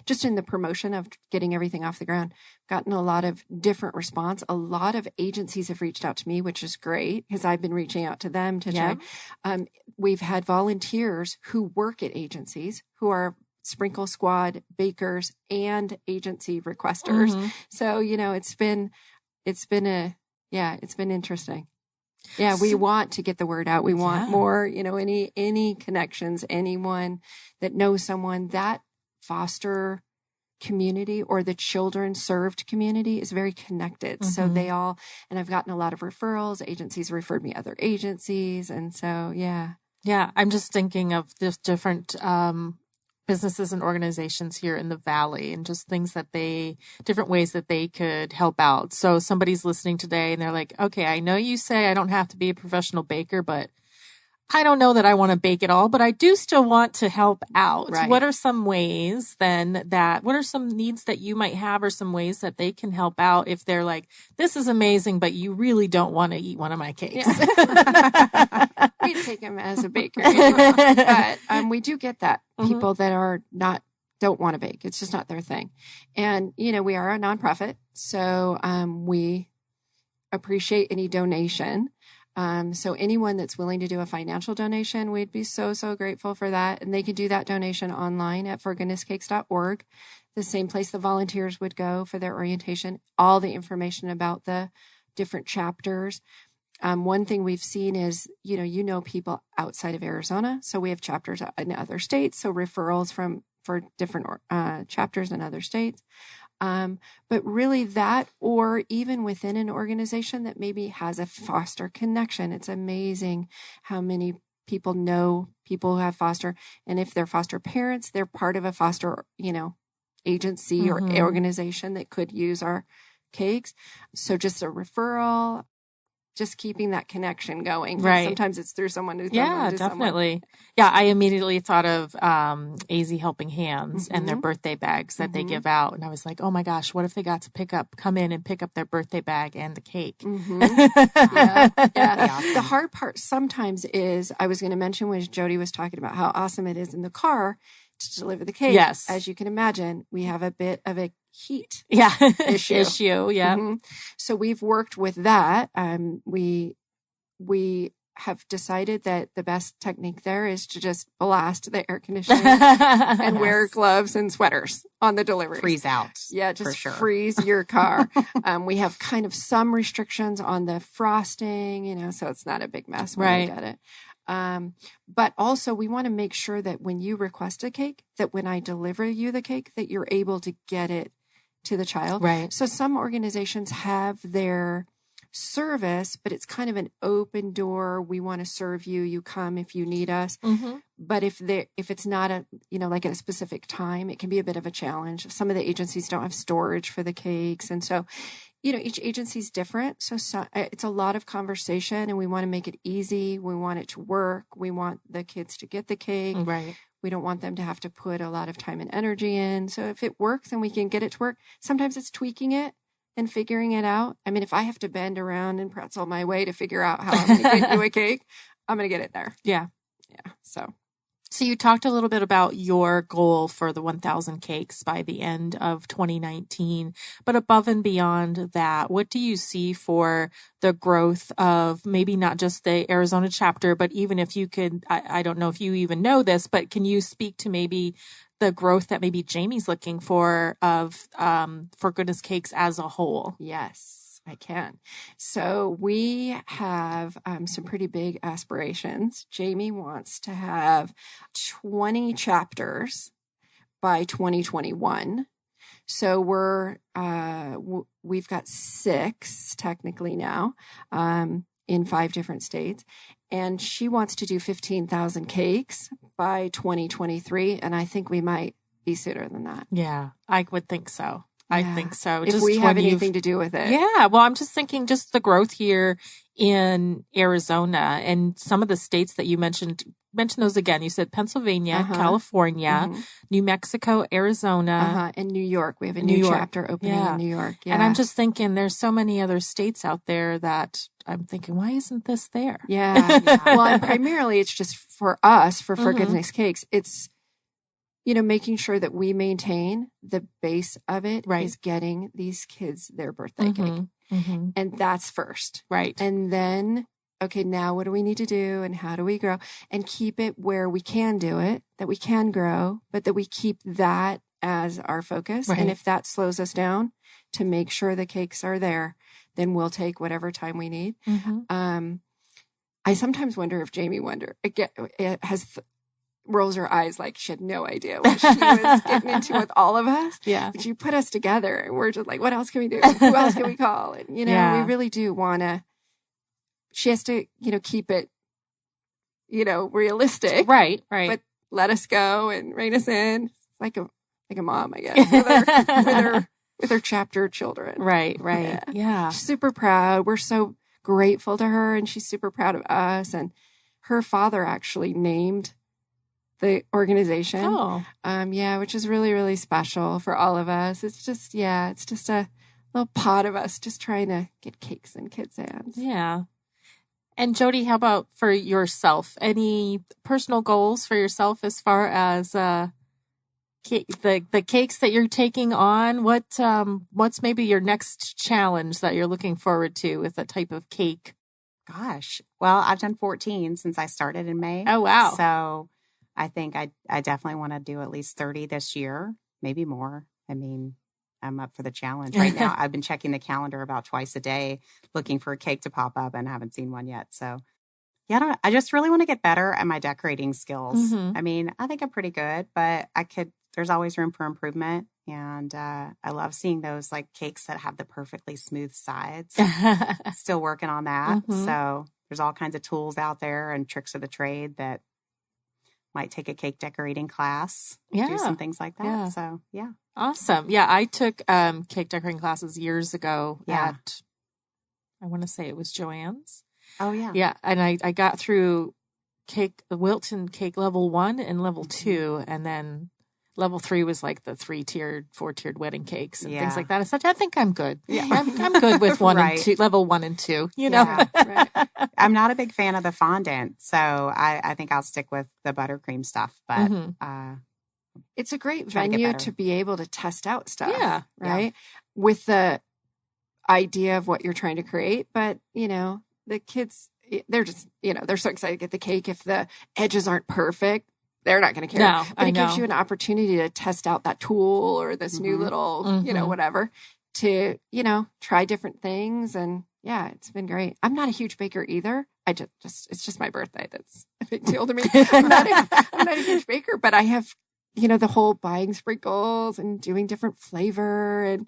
Speaker 4: just in the promotion of getting everything off the ground, gotten a lot of different response. A lot of agencies have reached out to me, which is great because I've been reaching out to them to try. We've had volunteers who work at agencies who are sprinkle squad bakers and agency requesters. So, it's been interesting. Yeah, we want to get the word out. We want more, any connections, anyone that knows someone. That foster community or the children served community is very connected. So and I've gotten a lot of referrals. Agencies referred me other agencies. And so, yeah.
Speaker 2: Yeah, I'm just thinking of this different businesses and organizations here in the Valley and just different ways that they could help out. So somebody's listening today and they're like, okay, I know you say I don't have to be a professional baker, but I don't know that I want to bake it all, but I do still want to help out.
Speaker 4: Right.
Speaker 2: What are some ways then what are some needs that you might have or some ways that they can help out if they're like, this is amazing, but you really don't want to eat one of my cakes?
Speaker 4: Yeah. We take them as a baker. But we do get that. People that don't want to bake. It's just not their thing. And, we are a nonprofit. So we appreciate any donation. So anyone that's willing to do a financial donation, we'd be so, so grateful for that. And they can do that donation online at forgoodnesscakes.org, the same place the volunteers would go for their orientation, all the information about the different chapters. One thing we've seen is, people outside of Arizona. So we have chapters in other states. So referrals for different chapters in other states. But really that, or even within an organization that maybe has a foster connection. It's amazing how many people know people who have foster. And if they're foster parents, they're part of a foster, agency or organization that could use our cakes. So just a referral, just keeping that connection going.
Speaker 2: Right.
Speaker 4: Sometimes it's through someone who's
Speaker 2: definitely. Yeah, I immediately thought of AZ Helping Hands and their birthday bags that they give out. And I was like, oh my gosh, what if they got to come in and pick up their birthday bag and the cake?
Speaker 4: Yeah. The hard part sometimes is, I was going to mention when Jodi was talking about how awesome it is in the car to deliver the cake.
Speaker 2: Yes.
Speaker 4: As you can imagine, we have a bit of a heat
Speaker 2: issue. Yeah.
Speaker 4: So we've worked with that. We have decided that the best technique there is to just blast the air conditioning and wear gloves and sweaters on the delivery.
Speaker 3: Freeze out.
Speaker 4: Yeah, just
Speaker 3: for sure.
Speaker 4: freeze your car. We have kind of some restrictions on the frosting, so it's not a big mess when you get it. But also we want to make sure that when you request a cake, that when I deliver you the cake, that you're able to get it to the child.
Speaker 2: Right.
Speaker 4: So some organizations have their service, but it's kind of an open door. We want to serve you. You come if you need us.
Speaker 2: Mm-hmm.
Speaker 4: But if it's not like at a specific time, it can be a bit of a challenge. Some of the agencies don't have storage for the cakes. And so, each agency is different. So it's a lot of conversation, and we want to make it easy. We want it to work. We want the kids to get the cake.
Speaker 2: Right.
Speaker 4: We don't want them to have to put a lot of time and energy in. So if it works and we can get it to work, sometimes it's tweaking it and figuring it out. I mean, if I have to bend around and pretzel my way to figure out how I'm going to get you a cake, I'm going to get it there.
Speaker 2: Yeah.
Speaker 4: Yeah. So
Speaker 2: you talked a little bit about your goal for the 1,000 cakes by the end of 2019, but above and beyond that, what do you see for the growth of maybe not just the Arizona chapter, but even if you could, I don't know if you even know this, but can you speak to maybe the growth that maybe Jaime's looking for of For Goodness Cakes as a whole?
Speaker 4: Yes, I can. So we have some pretty big aspirations. Jaime wants to have 20 chapters by 2021. So we've got 6 technically now in 5 different states. And she wants to do 15,000 cakes by 2023. And I think we might be sooner than that.
Speaker 2: Yeah, I would think so. I think so.
Speaker 4: If we have anything to do with it.
Speaker 2: Yeah. Well, I'm just thinking just the growth here in Arizona and some of the states that you mentioned those again. You said Pennsylvania, California, New Mexico, Arizona.
Speaker 4: And New York. We have a new chapter opening in New York. Yeah.
Speaker 2: And I'm just thinking there's so many other states out there that I'm thinking, why isn't this there?
Speaker 4: Yeah. Well, and primarily it's just for us, for Goodness Cakes. It's, making sure that we maintain the base of it is getting these kids their birthday cake.
Speaker 2: Mm-hmm.
Speaker 4: And that's first.
Speaker 2: Right.
Speaker 4: And then, okay, now what do we need to do and how do we grow and keep it where we can do it, that we can grow, but that we keep that as our focus.
Speaker 2: Right.
Speaker 4: And if that slows us down to make sure the cakes are there, then we'll take whatever time we need.
Speaker 2: Mm-hmm.
Speaker 4: I sometimes wonder if Jaime rolls her eyes like she had no idea what she was getting into with all of us.
Speaker 2: Yeah.
Speaker 4: But you put us together and we're just like, what else can we do? Who else can we call? And, we really do want to, she has to, keep it, realistic.
Speaker 2: Right.
Speaker 4: But let us go and rein us in. It's like a mom, I guess, with her chapter children.
Speaker 2: Right. Yeah.
Speaker 4: She's super proud. We're so grateful to her and she's super proud of us. And her father actually named the organization.
Speaker 2: Oh.
Speaker 4: Which is really, really special for all of us. It's just a little pod of us just trying to get cakes in kids' hands.
Speaker 2: Yeah. And Jodi, how about for yourself? Any personal goals for yourself as far as the cakes that you're taking on? What's maybe your next challenge that you're looking forward to with a type of cake?
Speaker 3: Gosh. Well, I've done 14 since I started in May.
Speaker 2: Oh, wow.
Speaker 3: So I think I definitely want to do at least 30 this year, maybe more. I mean, I'm up for the challenge right now. I've been checking the calendar about twice a day, looking for a cake to pop up and haven't seen one yet. So yeah, I just really want to get better at my decorating skills.
Speaker 2: Mm-hmm.
Speaker 3: I mean, I think I'm pretty good, but there's always room for improvement. And I love seeing those like cakes that have the perfectly smooth sides. Still working on that.
Speaker 2: Mm-hmm.
Speaker 3: So there's all kinds of tools out there and tricks of the trade that might take a cake decorating class, do some things like that.
Speaker 2: Yeah.
Speaker 3: So, yeah.
Speaker 2: Awesome. Yeah, I took cake decorating classes years ago at, I want to say it was Joanne's.
Speaker 3: Oh, yeah.
Speaker 2: Yeah, and I got through Wilton cake level 1 and level 2, and then level 3 was like the 3-tiered, 4-tiered wedding cakes and things like that. I think I'm good. Yeah, I'm good with 1 and 2, level 1 and 2, you know?
Speaker 3: Yeah, right. I'm not a big fan of the fondant, so I think I'll stick with the buttercream stuff, but
Speaker 4: it's a great venue to be able to test out stuff.
Speaker 2: Yeah.
Speaker 4: Right. With the idea of what you're trying to create. But, the kids, they're just, they're so excited to get the cake. If the edges aren't perfect, they're not going to care.
Speaker 2: No,
Speaker 4: but
Speaker 2: I
Speaker 4: it gives
Speaker 2: know.
Speaker 4: you an opportunity to test out that tool or this new little, whatever, to, try different things. And yeah, it's been great. I'm not a huge baker either. It's just my birthday. That's a big deal to me. I'm not a huge baker, but I have, the whole buying sprinkles and doing different flavor and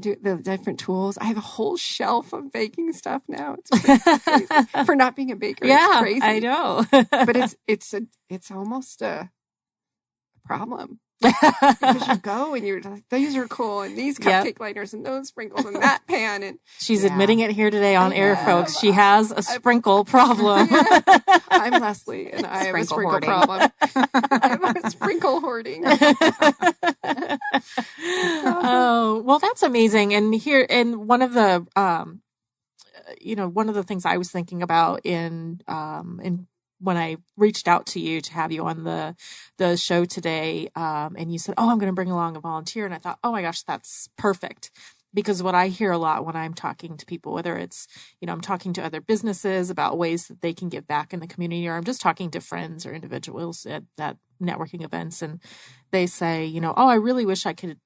Speaker 4: do the different tools. I have a whole shelf of baking stuff now. It's crazy. For not being a baker.
Speaker 2: Yeah,
Speaker 4: it's crazy.
Speaker 2: I know.
Speaker 4: But it's almost a problem. Because you go and you're like, these are cool, and these cupcake liners and those sprinkles and that pan, and
Speaker 2: she's admitting it here today on air, folks. She has a sprinkle problem.
Speaker 4: I'm Leslie, and I have a sprinkle
Speaker 3: hoarding.
Speaker 4: problem. I have a sprinkle hoarding.
Speaker 2: Oh, well, that's amazing. And one of the one of the things I was thinking about in when I reached out to you to have you on the show today, and you said, "Oh, I'm going to bring along a volunteer," and I thought, "Oh my gosh, that's perfect." Because what I hear a lot when I'm talking to people, whether it's, I'm talking to other businesses about ways that they can give back in the community, or I'm just talking to friends or individuals at networking events, and they say, "Oh, I really wish I could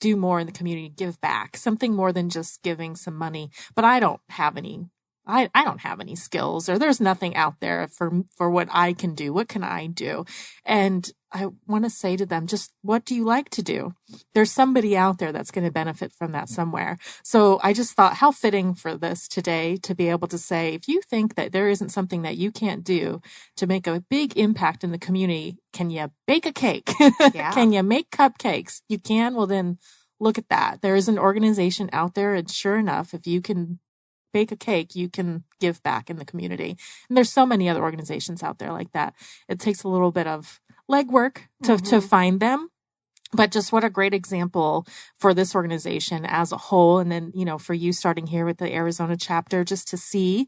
Speaker 2: do more in the community, give back, something more than just giving some money, but I don't have any I don't have any skills, or there's nothing out there for what I can do. What can I do?" And I want to say to them, just what do you like to do? There's somebody out there that's going to benefit from that somewhere. So I just thought how fitting for this today to be able to say, if you think that there isn't something that you can't do to make a big impact in the community, can you bake a cake?
Speaker 3: Yeah.
Speaker 2: Can you make cupcakes? You can? Well, then look at that. There is an organization out there, and sure enough, if you can bake a cake, you can give back in the community. And there's so many other organizations out there like that. It takes a little bit of legwork to find them, but just what a great example for this organization as a whole. And then, for you starting here with the Arizona chapter, just to see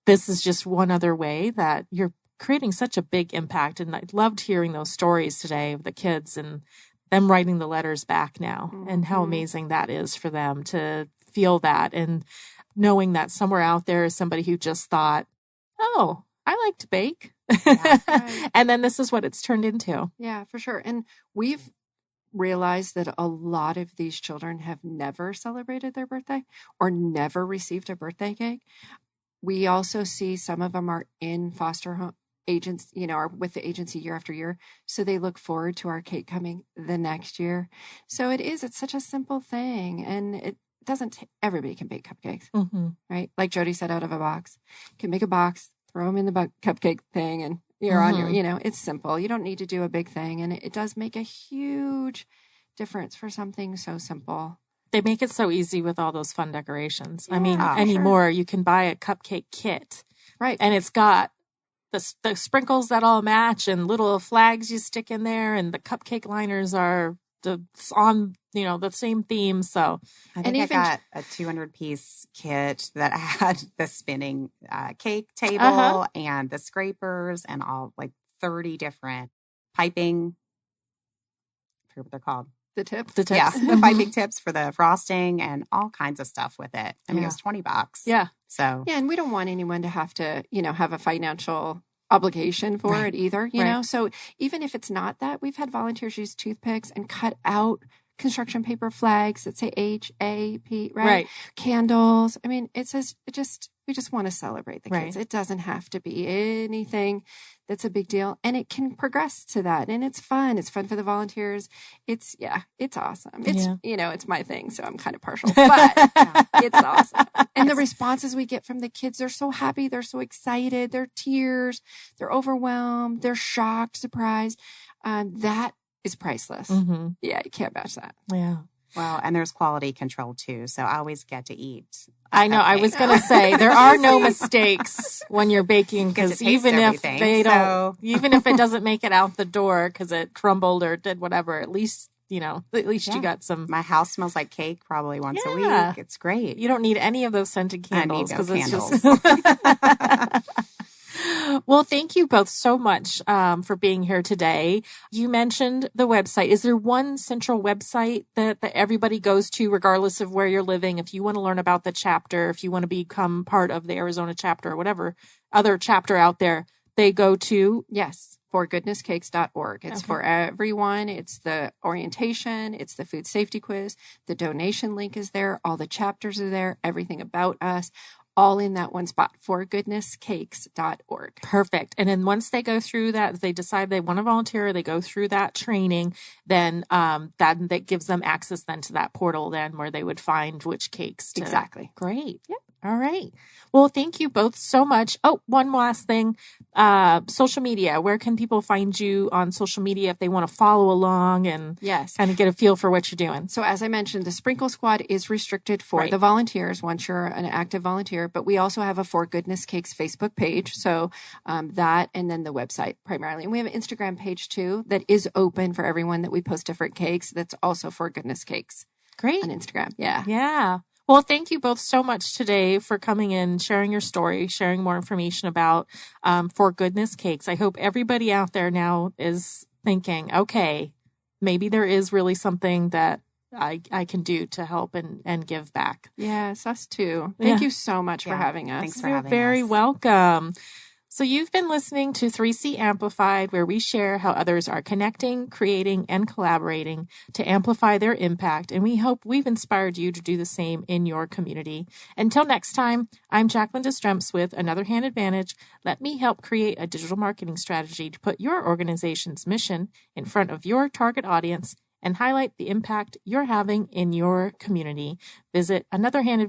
Speaker 2: this is just one other way that you're creating such a big impact. And I loved hearing those stories today of the kids and them writing the letters back now, and how amazing that is for them to feel that, and knowing that somewhere out there is somebody who just thought, "Oh, I like to bake."
Speaker 4: Yeah, right.
Speaker 2: And then this is what it's turned into.
Speaker 4: Yeah, for sure. And we've realized that a lot of these children have never celebrated their birthday or never received a birthday cake. We also see some of them are in foster home agents, are with the agency year after year. So they look forward to our cake coming the next year. So it's such a simple thing. And it doesn't, everybody can bake cupcakes, right? Like Jodi said, out of a box. You can make a box, throw them in the cupcake thing, and you're on your, it's simple. You don't need to do a big thing. And it does make a huge difference for something so simple.
Speaker 2: They make it so easy with all those fun decorations.
Speaker 4: Yeah,
Speaker 2: I mean, anymore, you can buy a cupcake kit.
Speaker 4: Right.
Speaker 2: And it's got the sprinkles that all match, and little flags you stick in there, and the cupcake liners are on the same theme. So
Speaker 3: I think I got a 200-piece kit that had the spinning cake table and the scrapers and all, like 30 different piping, I forget what they're called.
Speaker 4: The tips?
Speaker 2: The tips.
Speaker 3: Yeah, the piping tips for the frosting and all kinds of stuff with it. I mean, it was $20.
Speaker 2: Yeah.
Speaker 3: So
Speaker 4: yeah, and we don't want anyone to have to, have a financial obligation for it either, you know? So even if it's not that, we've had volunteers use toothpicks and cut out construction paper flags that say HAP, right? Candles. I mean, it says, we just want to celebrate the kids. It doesn't have to be anything that's a big deal, and it can progress to that. And it's fun. It's fun for the volunteers. It's awesome. It's, it's my thing. So I'm kind of partial, but it's awesome. And the responses we get from the kids, they're so happy. They're so excited. They're tears. They're overwhelmed. They're shocked, surprised. That is priceless. Yeah. You can't match that.
Speaker 2: Yeah.
Speaker 3: Well, and there's quality control too. So I always get to eat.
Speaker 2: I know. I was going to say there are no mistakes when you're baking, because even if they don't, even if it doesn't make it out the door because it crumbled or did whatever, at least you got some.
Speaker 3: My house smells like cake probably once a week. It's great.
Speaker 2: You don't need any of those scented candles, because it's just. Well, thank you both so much for being here today. You mentioned the website. Is there one central website that everybody goes to, regardless of where you're living? If you want to learn about the chapter, if you want to become part of the Arizona chapter or whatever other chapter out there, they go to?
Speaker 4: Yes, forgoodnesscakes.org. It's for everyone. It's the orientation. It's the food safety quiz. The donation link is there. All the chapters are there. Everything about us. All in that one spot, forgoodnesscakes.org.
Speaker 2: Perfect. And then once they go through that, if they decide they want to volunteer, they go through that training, then that gives them access then to that portal then where they would find which cakes to.
Speaker 4: Exactly.
Speaker 2: Great. Yep. All right. Well, thank you both so much. Oh, one last thing. Social media. Where can people find you on social media if they want to follow along and kind of get a feel for what you're doing?
Speaker 4: So as I mentioned, the Sprinkle Squad is restricted for the volunteers once you're an active volunteer, but we also have a For Goodness Cakes Facebook page. So that and then the website primarily. And we have an Instagram page too that is open for everyone that we post different cakes. That's also For Goodness Cakes.
Speaker 2: Great.
Speaker 4: On Instagram. Yeah.
Speaker 2: Yeah. Well, thank you both so much today for coming in, sharing your story, sharing more information about For Goodness Cakes. I hope everybody out there now is thinking, okay, maybe there is really something that I can do to help and give back.
Speaker 4: Yes, us too. Thank you so much for having us.
Speaker 3: Thanks for having us.
Speaker 2: You're very welcome. So you've been listening to 3C Amplified, where we share how others are connecting, creating, and collaborating to amplify their impact. And we hope we've inspired you to do the same in your community. Until next time, I'm Jacqueline Destremps with Another Hand Advantage. Let me help create a digital marketing strategy to put your organization's mission in front of your target audience and highlight the impact you're having in your community. Visit anotherhandadvantage.com